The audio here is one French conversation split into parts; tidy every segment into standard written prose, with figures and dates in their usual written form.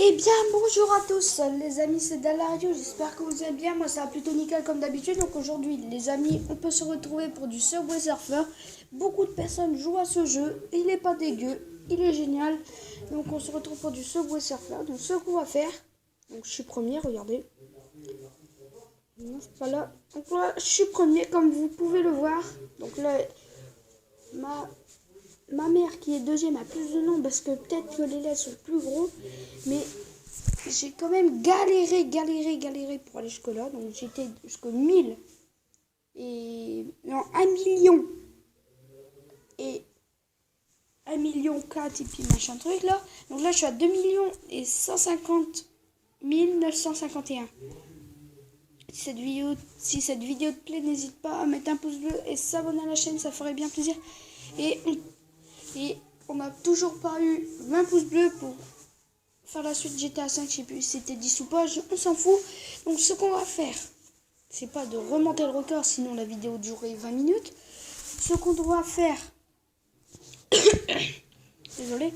Eh bien, bonjour à tous, les amis, c'est Dalario, j'espère que vous allez bien. Moi, ça va plutôt nickel comme d'habitude. Donc, aujourd'hui, les amis, on peut se retrouver pour du Subway Surfer. Beaucoup de personnes jouent à ce jeu, il est pas dégueu, il est génial. Donc, on se retrouve pour du Subway Surfer. Donc, ce qu'on va faire, donc je suis premier, regardez. Non, c'est pas là. Donc, là, je suis premier, comme vous pouvez le voir. Donc, là, ma mère qui est deuxième a plus de noms parce que peut-être que les laits sont plus gros. Mais j'ai quand même galéré pour aller jusque-là. Donc j'étais jusqu'au 1000 et non, 1 million et 1 million 4 et puis machin truc là. Donc là je suis à 2 millions et 150 951. Si cette vidéo te plaît, n'hésite pas à mettre un pouce bleu et s'abonner à la chaîne, ça ferait bien plaisir. Et on n'a toujours pas eu 20 pouces bleus pour faire la suite GTA 5, je sais plus si c'était 10 ou pas, on s'en fout. Donc ce qu'on va faire, c'est pas de remonter le record, sinon la vidéo durerait 20 minutes. Ce qu'on doit faire, désolé,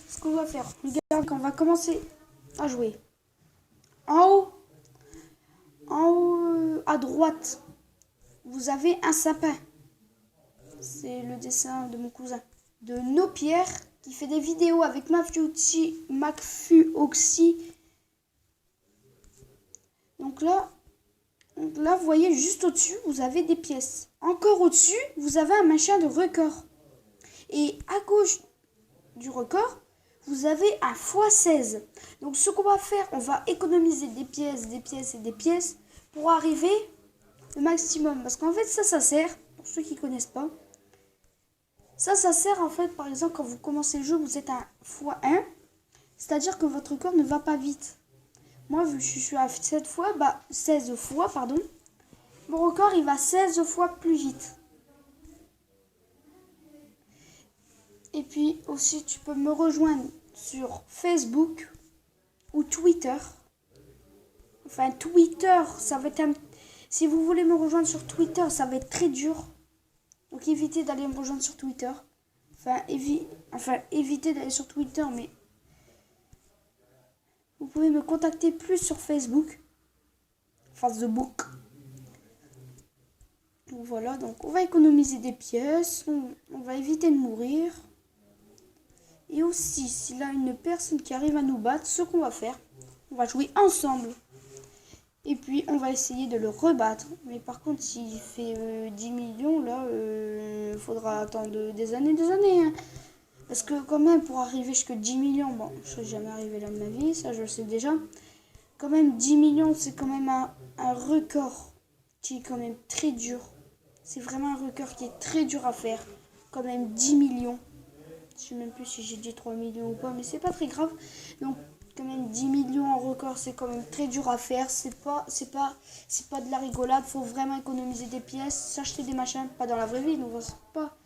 ce qu'on va faire, regarde, quand on va commencer à jouer. En haut à droite, vous avez un sapin. C'est le dessin de mon cousin, de Nopierre, qui fait des vidéos avec McFuoxy. Donc là, vous voyez, juste au-dessus, vous avez des pièces. Encore au-dessus, vous avez un machin de record. Et à gauche du record, vous avez un x16. Donc ce qu'on va faire, on va économiser des pièces et des pièces pour arriver au maximum. Parce qu'en fait, ça sert, pour ceux qui ne connaissent pas, ça sert en fait, par exemple, quand vous commencez le jeu, vous êtes à x1, c'est-à-dire que votre corps ne va pas vite. Moi, vu que je suis à 16 fois, pardon, mon record, il va 16 fois plus vite. Et puis aussi, tu peux me rejoindre sur Facebook ou Twitter. Enfin, Twitter, ça va être un... Si vous voulez me rejoindre sur Twitter, ça va être très dur. Donc évitez d'aller me rejoindre sur Twitter. Évitez d'aller sur Twitter, mais vous pouvez me contacter plus sur Facebook. Facebook. Donc voilà, donc on va économiser des pièces, on va éviter de mourir. Et aussi, s'il y a une personne qui arrive à nous battre, ce qu'on va faire, on va jouer ensemble. Et puis, on va essayer de le rebattre. Mais par contre, s'il fait 10 millions, là, il faudra attendre des années. Hein. Parce que quand même, pour arriver jusqu'à 10 millions, bon, je ne serais jamais arrivé là de ma vie, ça je le sais déjà. Quand même, 10 millions, c'est quand même un record qui est quand même très dur. C'est vraiment un record qui est très dur à faire. Quand même 10 millions. Je sais même plus si j'ai dit 3 millions ou pas, mais c'est pas très grave. Donc quand même 10 millions en record, c'est quand même très dur à faire. C'est pas de la rigolade. Faut vraiment économiser des pièces, s'acheter des machins, pas dans la vraie vie, donc pas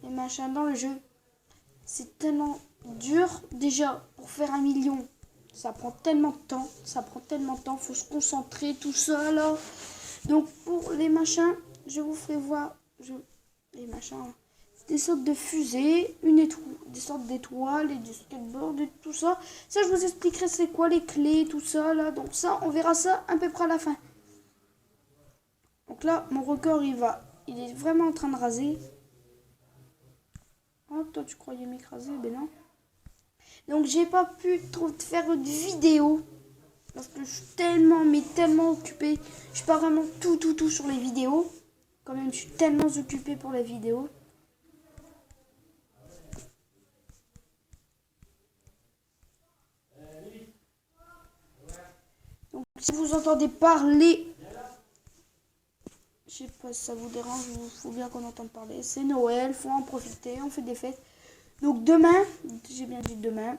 des machins dans le jeu. C'est tellement dur. Déjà, pour faire 1 million, ça prend tellement de temps. Faut se concentrer, tout ça là. Donc pour les machins, je vous ferai voir les machins. Des sortes de fusées, des sortes d'étoiles et du skateboard et tout ça. Ça, je vous expliquerai c'est quoi les clés, tout ça là. Donc ça, on verra ça à peu près à la fin. Donc là, mon record, il est vraiment en train de raser. Oh, toi, tu croyais m'écraser, ben non. Donc j'ai pas pu trop faire une vidéo parce que je suis tellement occupée. Je suis pas vraiment tout sur les vidéos. Quand même, je suis tellement occupée pour les vidéos. Donc si vous entendez parler, je sais pas si ça vous dérange, il faut bien qu'on entende parler. C'est Noël, faut en profiter, on fait des fêtes. Donc demain, j'ai bien dit demain,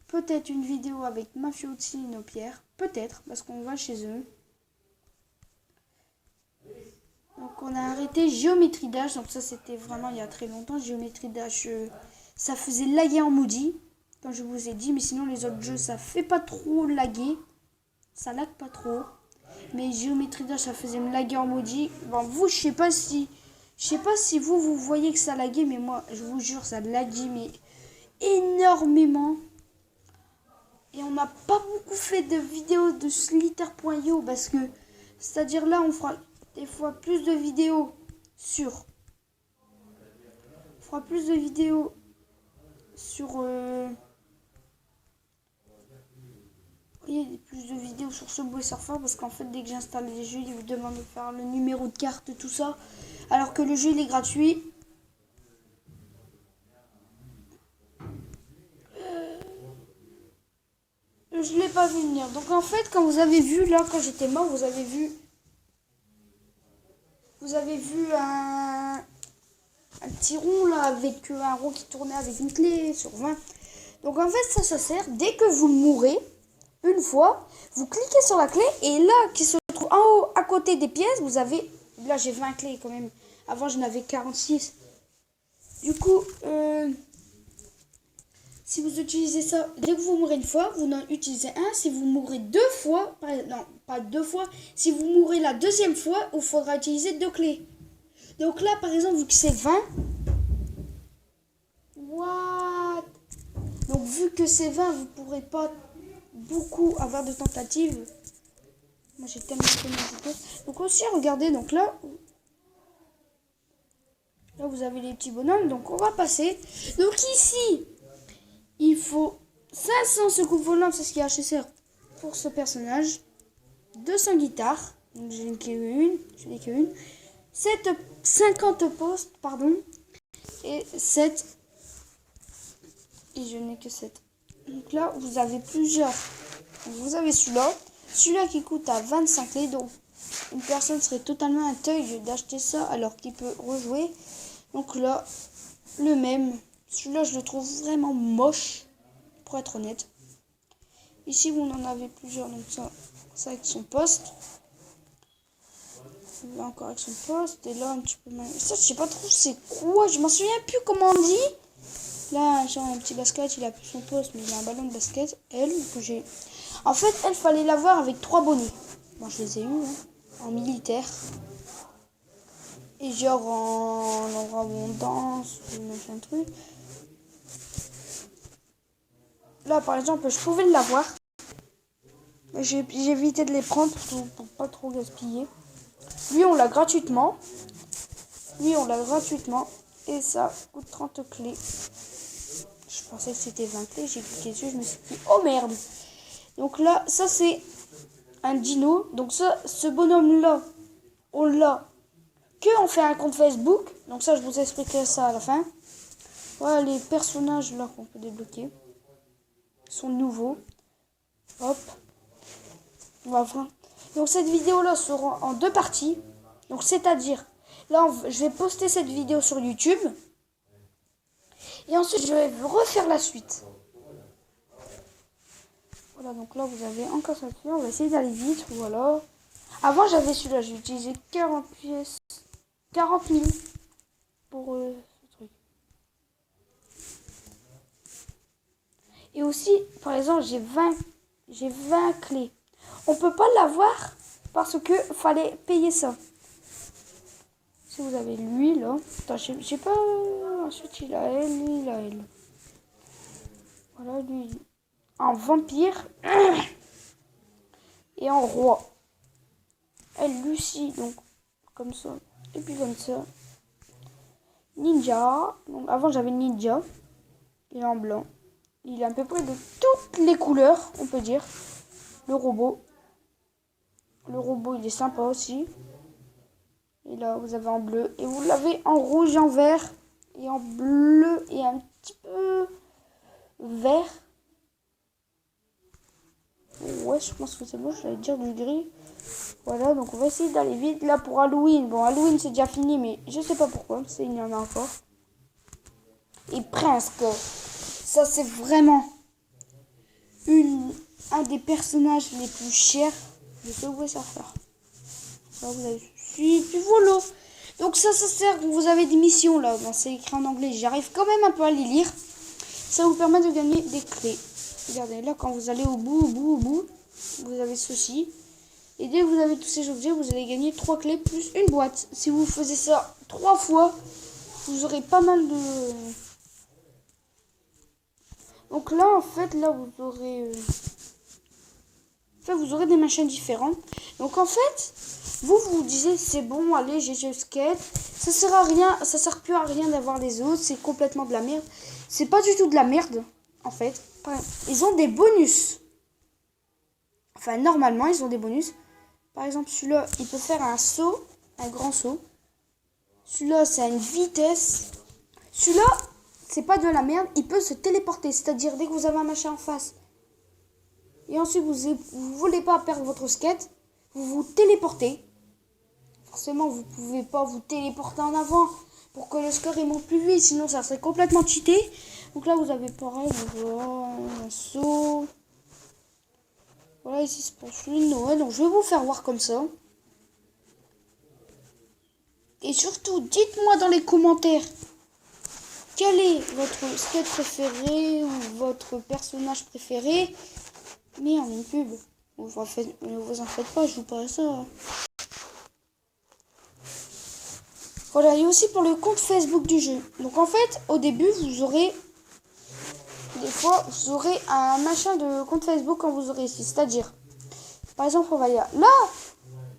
peut-être une vidéo avec Mafiouzzi et Nopierre, peut-être, parce qu'on va chez eux. Donc on a arrêté Géométrie Dash, donc ça c'était vraiment il y a très longtemps. Géométrie Dash, ça faisait laguer en maudit, comme je vous ai dit, mais sinon les autres jeux ça fait pas trop laguer. Ça lag pas trop. Mais Géométrie Dash, ça faisait me laguer en maudit. Bon, vous, je sais pas si vous voyez que ça laguait, mais moi, je vous jure, ça laguait, mais énormément. Et on n'a pas beaucoup fait de vidéos de Slither.io parce que, c'est-à-dire là, on fera des fois plus de vidéos sur... On fera plus de vidéos sur... Oui, plus de vidéos sur Subway Surfer parce qu'en fait, dès que j'installe les jeux, il vous demande de faire le numéro de carte, tout ça. Alors que le jeu, il est gratuit. Je l'ai pas vu venir. Donc en fait, quand vous avez vu, là, quand j'étais mort, vous avez vu un petit rond, là, avec un rond qui tournait avec une clé sur 20. Donc en fait, ça sert, dès que vous mourrez, une fois, vous cliquez sur la clé, et là, qui se trouve en haut, à côté des pièces, vous avez... Là, j'ai 20 clés quand même. Avant, j'en avais 46. Du coup, si vous utilisez ça, dès que vous mourrez une fois, vous en utilisez un. Si vous mourrez deux fois, non, pas deux fois. Si vous mourrez la deuxième fois, il faudra utiliser 2 clés. Donc là, par exemple, vu que c'est 20. What? Donc vu que c'est 20, vous ne pourrez pas beaucoup avoir de tentatives. Moi, j'ai tellement de... Donc aussi, regardez, donc là, vous avez les petits bonhommes. Donc on va passer. Donc ici... Il faut 500 secours volants, c'est ce qui est HSR pour ce personnage. 200 guitares, donc je n'ai qu'une. 50 postes, pardon. Et 7. Et je n'ai que 7. Donc là, vous avez plusieurs. Donc vous avez celui-là. Celui-là qui coûte à 25 clés. Donc une personne serait totalement un teuil d'acheter ça alors qu'il peut rejouer. Donc là, le même. Celui-là, je le trouve vraiment moche, pour être honnête. Ici, vous en avez plusieurs, donc ça avec son poste. Là, encore avec son poste. Et là, un petit peu... Ça, je sais pas trop c'est quoi. Je m'en souviens plus comment on dit. Là, genre, un petit basket, il a plus son poste, mais il a un ballon de basket. Elle, que j'ai... En fait, elle, fallait l'avoir avec 3 bonnets. Bon, je les ai eus, hein, en militaire. Et genre en abondance, machin truc. Là, par exemple, je pouvais l'avoir. J'ai évité de les prendre pour pas trop gaspiller. Lui, on l'a gratuitement. Et ça coûte 30 clés. Je pensais que c'était 20 clés. J'ai cliqué dessus, je me suis dit, oh merde. Donc là, ça c'est un dino. Donc ça, ce bonhomme-là, on l'a que on fait un compte Facebook. Donc ça, je vous expliquerai ça à la fin. Voilà les personnages là qu'on peut débloquer. Ils sont nouveaux. Hop. On va voir. Donc cette vidéo là sera en 2 parties. Donc c'est-à-dire, là je vais poster cette vidéo sur YouTube. Et ensuite je vais refaire la suite. Voilà, donc là vous avez encore ça. On va essayer d'aller vite. Voilà. Avant j'avais celui-là, j'ai utilisé 40 pièces. 40 000 pour ce truc. Et aussi, par exemple, j'ai 20 clés. On peut pas l'avoir parce que fallait payer ça. Si vous avez lui là, attends, je sais pas. Ensuite il a elle, lui il a elle. Voilà lui en vampire et en roi. Elle Lucie donc comme ça et puis comme ça. Ninja. Donc avant j'avais ninja. Il est en blanc. Il est à peu près de toutes les couleurs, on peut dire. Le robot. Le robot, il est sympa aussi. Et là, vous avez en bleu. Et vous l'avez en rouge, en vert. Et en bleu. Et un petit peu vert. Ouais, je pense que c'est bon. J'allais dire du gris. Voilà, donc on va essayer d'aller vite. Là, pour Halloween. Bon, Halloween, c'est déjà fini. Mais je sais pas pourquoi. Il y en a encore. Et Prince, quoi. Ça, c'est vraiment un des personnages les plus chers de Subway Surfer. Là, vous avez puis voilà. Donc ça sert quand vous avez des missions là. Bon, c'est écrit en anglais. J'arrive quand même un peu à les lire. Ça vous permet de gagner des clés. Regardez, là, quand vous allez au bout, vous avez ceci. Et dès que vous avez tous ces objets, vous allez gagner 3 clés plus une boîte. Si vous faisiez ça 3 fois, vous aurez pas mal de... Donc là, en fait, là, vous aurez des machins différents. Donc en fait, vous disiez c'est bon, allez, j'ai skate. Ça sert à rien, ça sert plus à rien d'avoir les autres, c'est complètement de la merde. C'est pas du tout de la merde, en fait. Ils ont des bonus. Enfin, normalement, ils ont des bonus. Par exemple, celui-là, il peut faire un saut, un grand saut. Celui-là, c'est à une vitesse. Celui-là, c'est pas de la merde, il peut se téléporter. C'est-à-dire, dès que vous avez un machin en face, et ensuite vous voulez pas perdre votre skate, vous vous téléportez. Forcément, vous pouvez pas vous téléporter en avant pour que le score il monte plus vite, sinon ça serait complètement cheaté. Donc là, vous avez pareil, un saut. Voilà, ici c'est pour celui de Noël. Donc je vais vous faire voir comme ça. Et surtout, dites-moi dans les commentaires quel est votre skate préféré ou votre personnage préféré. Merde, une pub. Ne vous en faites pas, je joue pas à ça. Voilà, et aussi pour le compte Facebook du jeu. Donc en fait, au début, vous aurez un machin de compte Facebook quand vous aurez ici. C'est-à-dire, par exemple, on va dire là,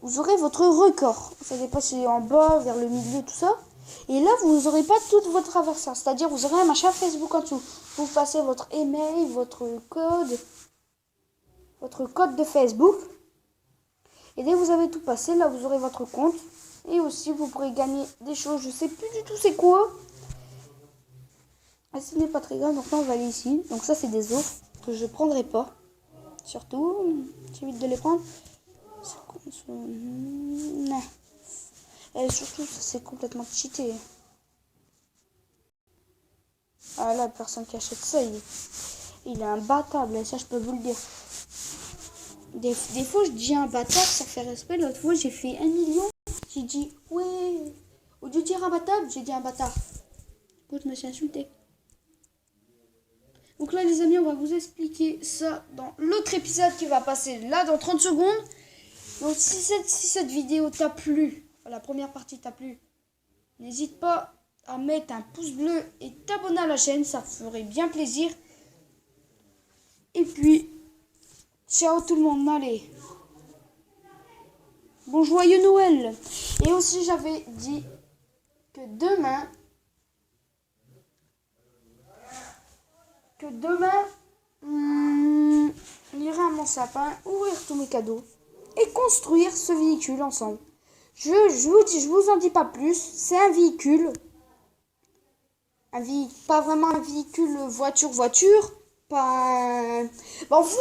vous aurez votre record. Ça dépasse en bas, vers le milieu, tout ça. Et là, vous n'aurez pas toute votre adversaire. C'est-à-dire, vous aurez un machin Facebook en dessous. Vous passez votre email, votre code de Facebook. Et dès que vous avez tout passé, là, vous aurez votre compte. Et aussi, vous pourrez gagner des choses. Je sais plus du tout c'est quoi. Ce n'est pas très grave. Donc là, on va aller ici. Donc ça, c'est des offres que je ne prendrai pas. Surtout, j'évite de les prendre. Non. Et surtout, c'est complètement cheaté. Ah là, personne qui achète ça, il est imbattable. Et ça, je peux vous le dire. Des fois, je dis un bâtard sans faire respect. L'autre fois, j'ai fait 1 million. J'ai dit, ouais. Au lieu de dire imbattable, j'ai dit un bâtard. Écoute, je me suis insulté. Donc là, les amis, on va vous expliquer ça dans l'autre épisode qui va passer là dans 30 secondes. Donc, si cette vidéo t'a plu, la première partie t'a plu, n'hésite pas à mettre un pouce bleu et t'abonner à la chaîne. Ça ferait bien plaisir. Et puis, ciao tout le monde, allez. Bon joyeux Noël. Et aussi, j'avais dit que demain, j'irai à mon sapin, ouvrir tous mes cadeaux et construire ce véhicule ensemble. Je vous en dis pas plus, c'est un véhicule. Pas vraiment un véhicule voiture, pas un... Bon, vous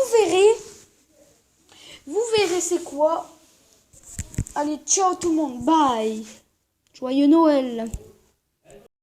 verrez c'est quoi. Allez, ciao tout le monde, bye. Joyeux Noël.